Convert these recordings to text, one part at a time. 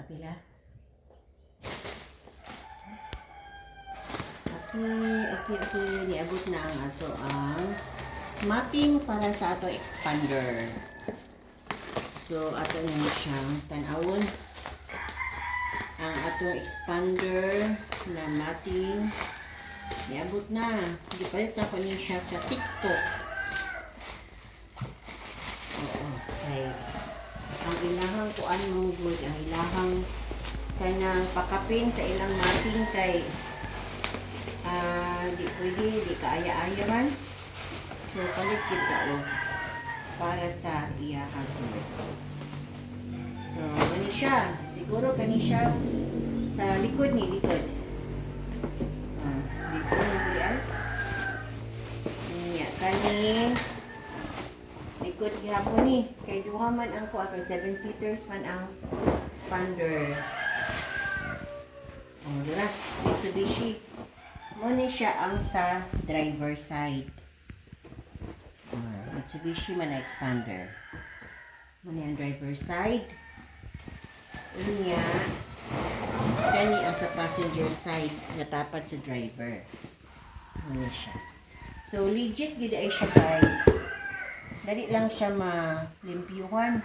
apila. Okay. Niabot na ang ato ang mating para sa ato expander. So, ato na siyang tanawon. Ang atong expander na mating niabot na. Gipalit na ko niya siya sa TikTok. Okay. Ang ilahang kuan mo good, ang ilahang kanang pakapin sa ilang mating kay di pwede, di kaaya-aya man. So, palit kita para sa iyahang good. So, gani siya. Siguro gani siya sa likod ni, likod. Likod ni diyan. Niya, kani likod gihapon ni. Kay duha man ang ko, 7-seaters man ang expander. Dira, Mitsubishi. Muna siya ang sa driver side. Mitsubishi man na expander. Muna ang driver side. Inya, kani ang sa passenger side na tapat sa driver. Muna siya. So, legit gid ay siya guys. Dali lang siya malimpyuhan.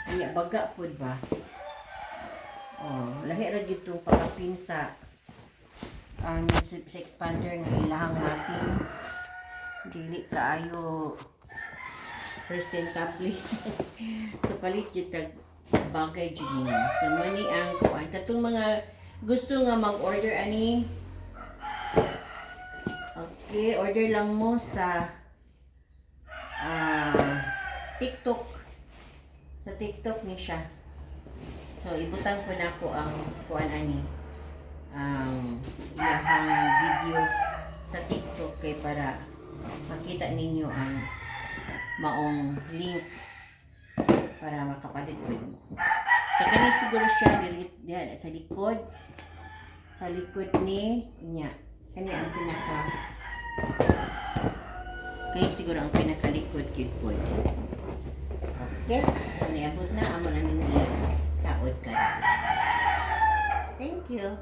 Inya, baga po ba? Lahi ra gid itong pakapin sa sa expander nga ilahang mating dili kaayo presentable. So palit jud tag bagay jud niya. So mani ang kuan katong mga gusto nga mag-order ani. Okay, order lang mo sa TikTok. Sa TikTok ni siya. So ibutang ko na ko ang kuan ani. Ang video sa TikTok kay para makita ninyo ang maong link para makapalit ko mo. So kani siguro siya diyan sa likod ni niya. Kani ang siguro ang pinakalikod gid pod. Okay, so niabot na amo na ninyo taod ka. Thank you.